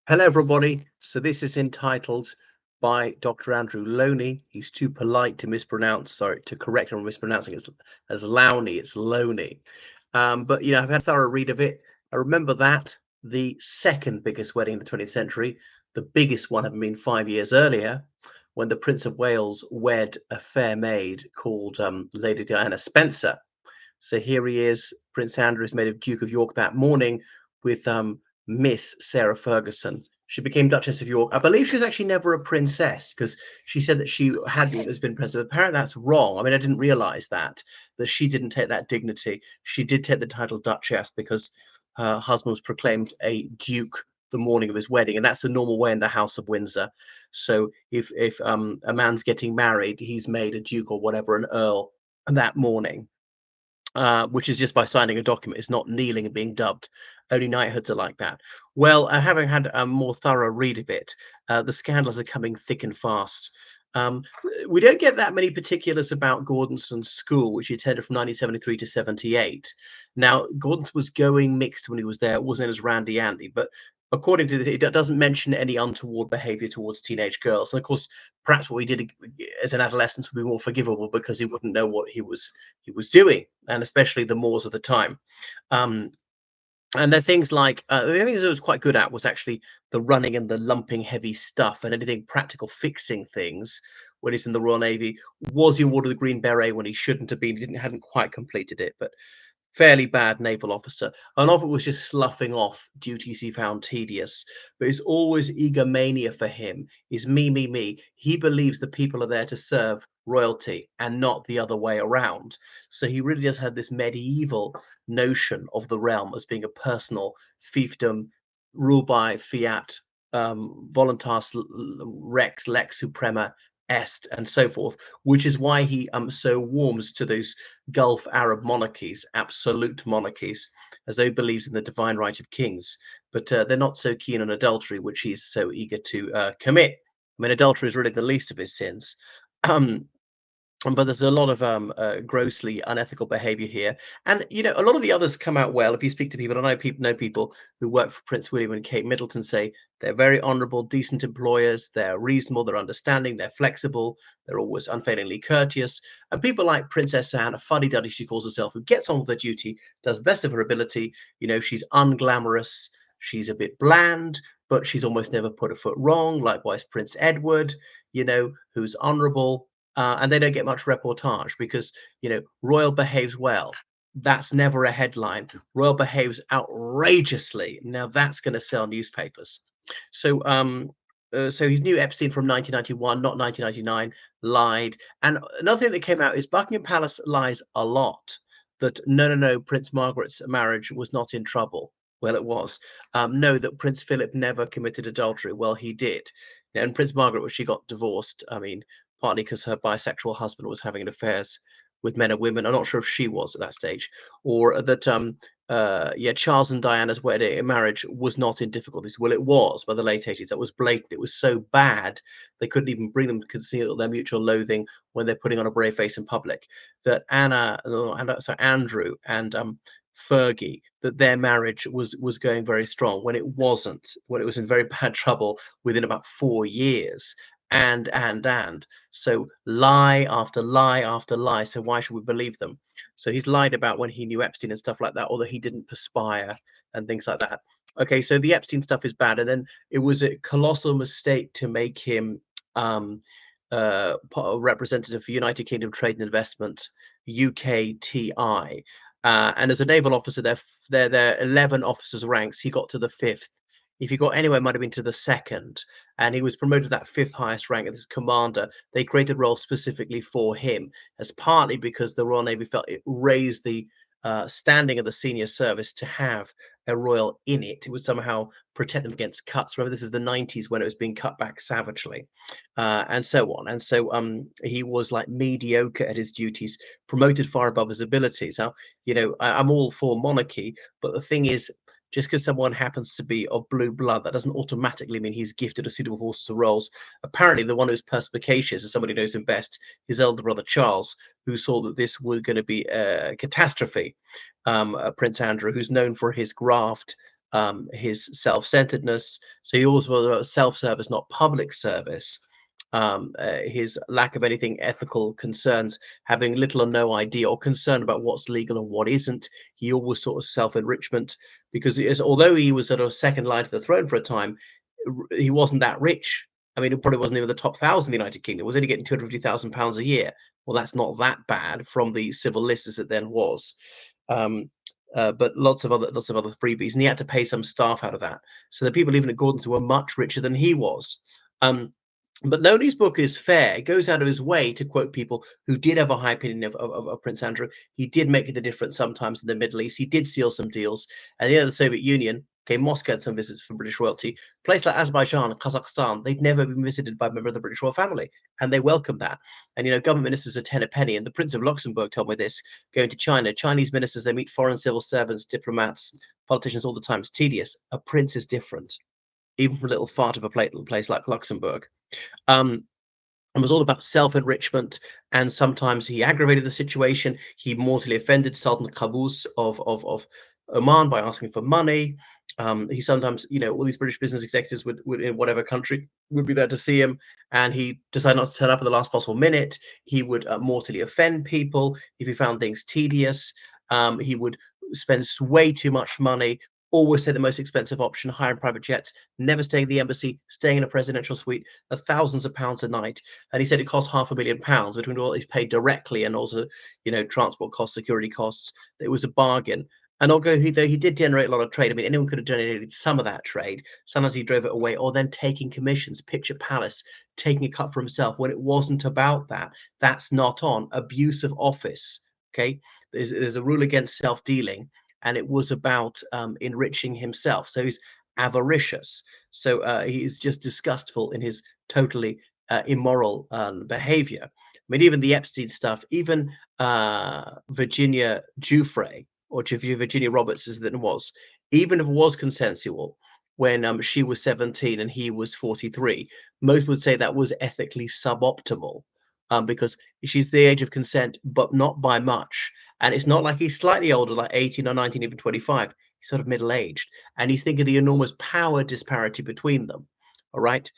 Hello, everybody. So this is entitled by Dr. Andrew Loney. He's too polite to mispronounce. Sorry, to correct him on mispronouncing it as Lowney. It's Loney. But I've had a thorough read of it. I remember that the second biggest wedding in the 20th century, the biggest one having been 5 years earlier, when the Prince of Wales wed a fair maid called Lady Diana Spencer. So here he is, Prince Andrew is made of Duke of York that morning with Miss Sarah Ferguson. She became Duchess of York. I believe she's actually never a princess because she said that she had has been princess. Apparently that's wrong. I mean, I didn't realize that she didn't take that dignity. She did take the title Duchess because her husband was proclaimed a duke the morning of his wedding, and that's the normal way in the House of Windsor. So if a man's getting married, he's made a duke or whatever, an earl that morning, which is just by signing a document. It's not kneeling and being dubbed. Only knighthoods are like that. Well, having had a more thorough read of it, the scandals are coming thick and fast. Um, we don't get that many particulars about Gordonson's school, which he attended from 1973 to 78. Now, Gordonson was going mixed when he was there. It wasn't as Randy Andy, but according to it doesn't mention any untoward behavior towards teenage girls. And of course, perhaps what he did as an adolescent would be more forgivable because he wouldn't know what he was doing, and especially the Moors of the time. Um, and there are things like the things I was quite good at was actually the running and the lumping heavy stuff and anything practical fixing things when he's in the Royal Navy. Was he awarded the Green Beret when he shouldn't have been? He didn't hadn't quite completed it, but fairly bad naval officer. And of it was just sloughing off duties he found tedious. But it's always egomania for him. Is me, me, me. He believes the people are there to serve royalty and not the other way around. So he really does have this medieval notion of the realm as being a personal fiefdom ruled by fiat, voluntas rex lex suprema est, and so forth, which is why he so warms to those Gulf Arab monarchies, absolute monarchies, as though he believes in the divine right of kings. But they're not so keen on adultery, which he's so eager to commit. I mean, adultery is really the least of his sins. Um, but there's a lot of grossly unethical behavior here, and a lot of the others come out well. If you speak to people, I know people who work for Prince William and Kate Middleton say they're very honourable, decent employers. They're reasonable, they're understanding, they're flexible, they're always unfailingly courteous. And people like Princess Anne, a fuddy-duddy she calls herself, who gets on with her duty, does the best of her ability. She's unglamorous, she's a bit bland, but she's almost never put a foot wrong. Likewise, Prince Edward, who's honourable, and they don't get much reportage because Royal behaves well. That's never a headline. Royal behaves outrageously. Now that's going to sell newspapers. So he knew Epstein from 1991, not 1999. Lied. And another thing that came out is Buckingham Palace lies a lot. That no, no, no, Prince Margaret's marriage was not in trouble. Well, it was. No, that Prince Philip never committed adultery. Well, he did. And Prince Margaret, when she got divorced, I mean, partly because her bisexual husband was having affairs with men and women. I'm not sure if she was at that stage, or that yeah, Charles and Diana's wedding marriage was not in difficulties. Well, it was by the late 80s. That was blatant. It was so bad they couldn't even bring them to conceal their mutual loathing when they're putting on a brave face in public. That Andrew and Fergie, that their marriage was going very strong when it wasn't, when it was in very bad trouble within about 4 years. And so lie after lie after lie. So why should we believe them? So he's lied about when he knew Epstein and stuff like that, although he didn't perspire and things like that. Okay, so the Epstein stuff is bad, and then it was a colossal mistake to make him representative for United Kingdom Trade and Investment, UKTI. And as a naval officer, there 11 officers ranks. He got to the fifth. If he got anywhere, it might have been to the second, and he was promoted to that fifth highest rank as commander. They created roles specifically for him, as partly because the Royal Navy felt it raised the standing of the senior service to have a royal in it. It would somehow protect them against cuts. Remember, this is the 90s when it was being cut back savagely, and so on. And so he was like mediocre at his duties, promoted far above his abilities. Now, I'm all for monarchy, but the thing is, just because someone happens to be of blue blood, that doesn't automatically mean he's gifted or suitable for sorts of roles. Apparently, the one who's perspicacious, as somebody knows him best, his elder brother Charles, who saw that this was going to be a catastrophe. Prince Andrew, who's known for his graft his self-centeredness. So he always was about self-service, not public service. His lack of anything ethical concerns, having little or no idea or concern about what's legal and what isn't. He always sort of self-enrichment because although he was sort of second line to the throne for a time, he wasn't that rich. I mean, it probably wasn't even the top thousand in the United Kingdom. It was only getting £250,000 a year. Well, that's not that bad from the civil list as it then was. Um, but lots of other freebies, and he had to pay some staff out of that. So the people living at Gordon's were much richer than he was. Um, but Loney's book is fair. It goes out of his way to quote people who did have a high opinion of Prince Andrew. He did make the difference sometimes in the Middle East. He did seal some deals. And the Soviet Union, okay, Moscow had some visits from British royalty. Places like Azerbaijan and Kazakhstan, they'd never been visited by a member of the British royal family, and they welcomed that. And government ministers are 10 a penny. And the Prince of Luxembourg told me this: going to China, Chinese ministers, they meet foreign civil servants, diplomats, politicians all the time. It's tedious. A prince is different, even from a little fart of a place like Luxembourg. Um, and was all about self-enrichment, and sometimes he aggravated the situation. He mortally offended Sultan Qaboos of Oman by asking for money. He sometimes, all these British business executives would in whatever country would be there to see him, and he decided not to turn up at the last possible minute. He would mortally offend people if he found things tedious. He would spend way too much money. Always say the most expensive option, hiring private jets, never staying at the embassy, staying in a presidential suite, thousands of pounds a night. And he said it cost £500,000 between what he's paid directly and also, transport costs, security costs. It was a bargain. And although he did generate a lot of trade, I mean, anyone could have generated some of that trade. Sometimes he drove it away, or then taking commissions, Picture Palace, taking a cut for himself when it wasn't about that. That's not on. Abuse of office. Okay. There's a rule against self-dealing, and it was about enriching himself. So he's avaricious. So he's just disgustful in his totally immoral behavior. I mean, even the Epstein stuff, even Virginia Giuffre, or Virginia Roberts as it was, even if it was consensual when she was 17 and he was 43, most would say that was ethically suboptimal, because she's the age of consent, but not by much. And it's not like he's slightly older, like 18 or 19, even 25. He's sort of middle aged. And he's thinking of the enormous power disparity between them. All right.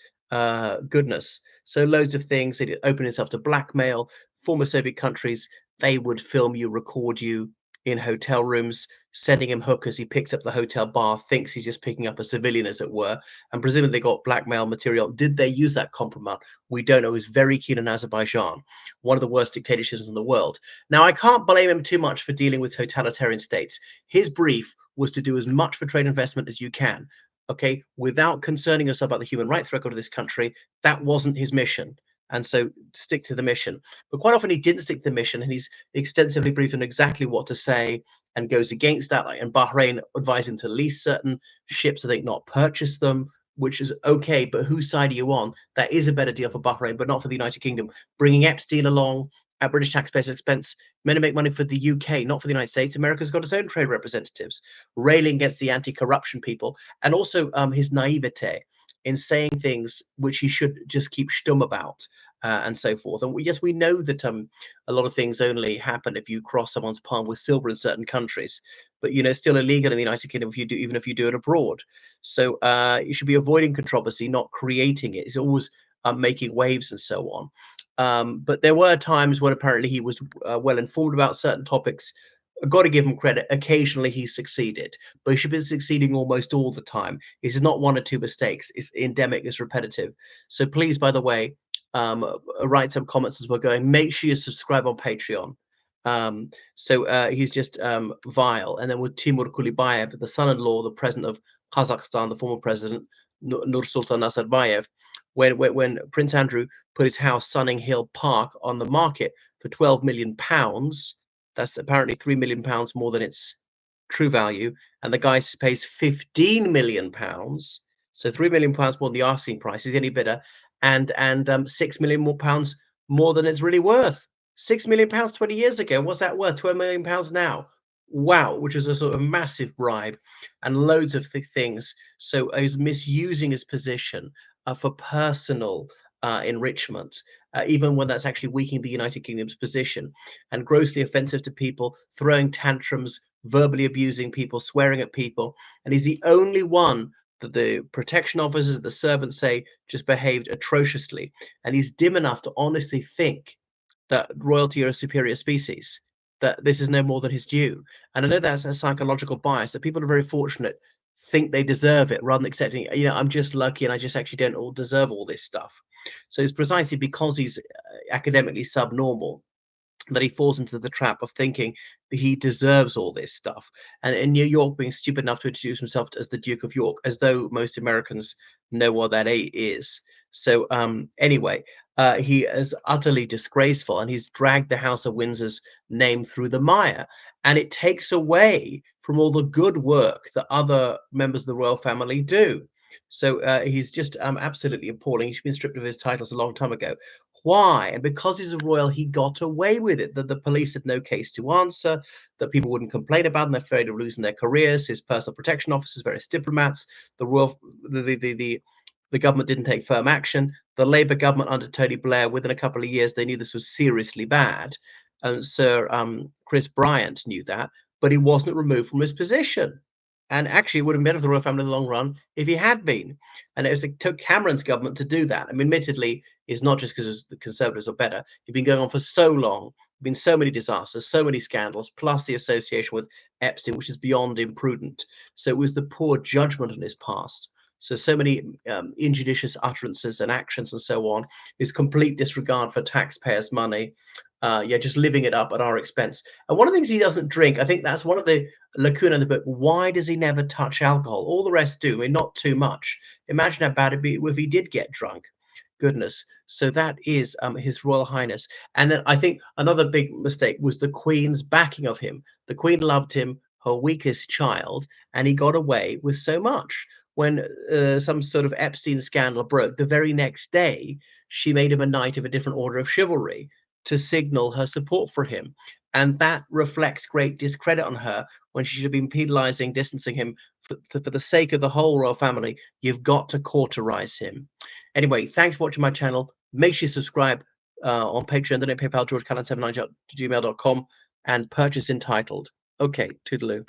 Goodness. So loads of things. It opened itself to blackmail. Former Soviet countries, they would film you, record you in hotel rooms, sending him hookers. He picks up the hotel bar, thinks he's just picking up a civilian, as it were, and presumably they got blackmail material. Did they use that compromise? We don't know. He's very keen on Azerbaijan, one of the worst dictatorships in the world. Now, I can't blame him too much for dealing with totalitarian states. His brief was to do as much for trade investment as you can, okay, without concerning yourself about the human rights record of this country. That wasn't his mission. And so stick to the mission. But quite often he didn't stick to the mission, and he's extensively briefed on exactly what to say and goes against that. Like, and Bahrain advised him to lease certain ships, I think, not purchase them, which is okay. But whose side are you on? That is a better deal for Bahrain, but not for the United Kingdom. Bringing Epstein along at British taxpayers' expense, meant to make money for the UK, not for the United States. America's got its own trade representatives, railing against the anti-corruption people, and also his naivete in saying things which he should just keep stum about, and so forth. And yes, we know that a lot of things only happen if you cross someone's palm with silver in certain countries, but it's still illegal in the United Kingdom if you do, even if you do it abroad. So you should be avoiding controversy, not creating it. It's always making waves and so on. But there were times when apparently he was well informed about certain topics. I've got to give him credit. Occasionally he succeeded, but he should be succeeding almost all the time. It's not one or two mistakes. It's endemic. It's repetitive. So please, by the way, write some comments as we're going. Make sure you subscribe on Patreon. He's just vile. And then with Timur Kulibayev, the son-in-law, the president of Kazakhstan, the former president, Nursultan Nazarbayev, when Prince Andrew put his house, Sunning Hill Park, on the market for £12 million. That's apparently £3 million more than its true value, and the guy pays £15 million. So £3 million more than the asking price is any bidder, and £6 million more than it's really worth. £6 million 20 years ago. What's that worth? £12 million now. Wow, which is a sort of massive bribe, and loads of things. So he's misusing his position for personal enrichment, even when that's actually weakening the United Kingdom's position, and grossly offensive to people, throwing tantrums, verbally abusing people, swearing at people, and he's the only one that the protection officers, the servants say just behaved atrociously. And he's dim enough to honestly think that royalty are a superior species, that this is no more than his due. And I know that's a psychological bias, that people are very fortunate, think they deserve it rather than accepting, I'm just lucky and I just actually don't all deserve all this stuff. So it's precisely because he's academically subnormal that he falls into the trap of thinking that he deserves all this stuff. And in New York, being stupid enough to introduce himself as the Duke of York, as though most Americans know what that is. So anyway, he is utterly disgraceful, and he's dragged the House of Windsor's name through the mire. And it takes away from all the good work that other members of the royal family do. So he's just absolutely appalling. He's been stripped of his titles a long time ago. Why? And because he's a royal, he got away with it. That the police had no case to answer, that people wouldn't complain about him, they're afraid of losing their careers, his personal protection officers, various diplomats, the royal, the government didn't take firm action. The Labour government under Tony Blair, within a couple of years, they knew this was seriously bad. And Sir Chris Bryant knew that, but he wasn't removed from his position. And actually, it would have been better for the royal family in the long run if he had been. And it took Cameron's government to do that. I mean, admittedly, it's not just because the Conservatives are better. It's been going on for so long, been so many disasters, so many scandals, plus the association with Epstein, which is beyond imprudent. So it was the poor judgment on his past. So many injudicious utterances and actions and so on, his complete disregard for taxpayers' money, just living it up at our expense. And one of the things he doesn't drink, I think that's one of the lacuna in the book. Why does he never touch alcohol? All the rest do, I mean, not too much. Imagine how bad it'd be if he did get drunk. Goodness. So that is His Royal Highness. And then I think another big mistake was the Queen's backing of him. The Queen loved him, her weakest child, and he got away with so much. When some sort of Epstein scandal broke, the very next day, she made him a knight of a different order of chivalry to signal her support for him. And that reflects great discredit on her when she should have been penalizing, distancing him for the sake of the whole royal family. You've got to cauterize him. Anyway, thanks for watching my channel. Make sure you subscribe on Patreon, donate PayPal, georgecallan79@gmail.com, and purchase entitled. Okay, toodaloo.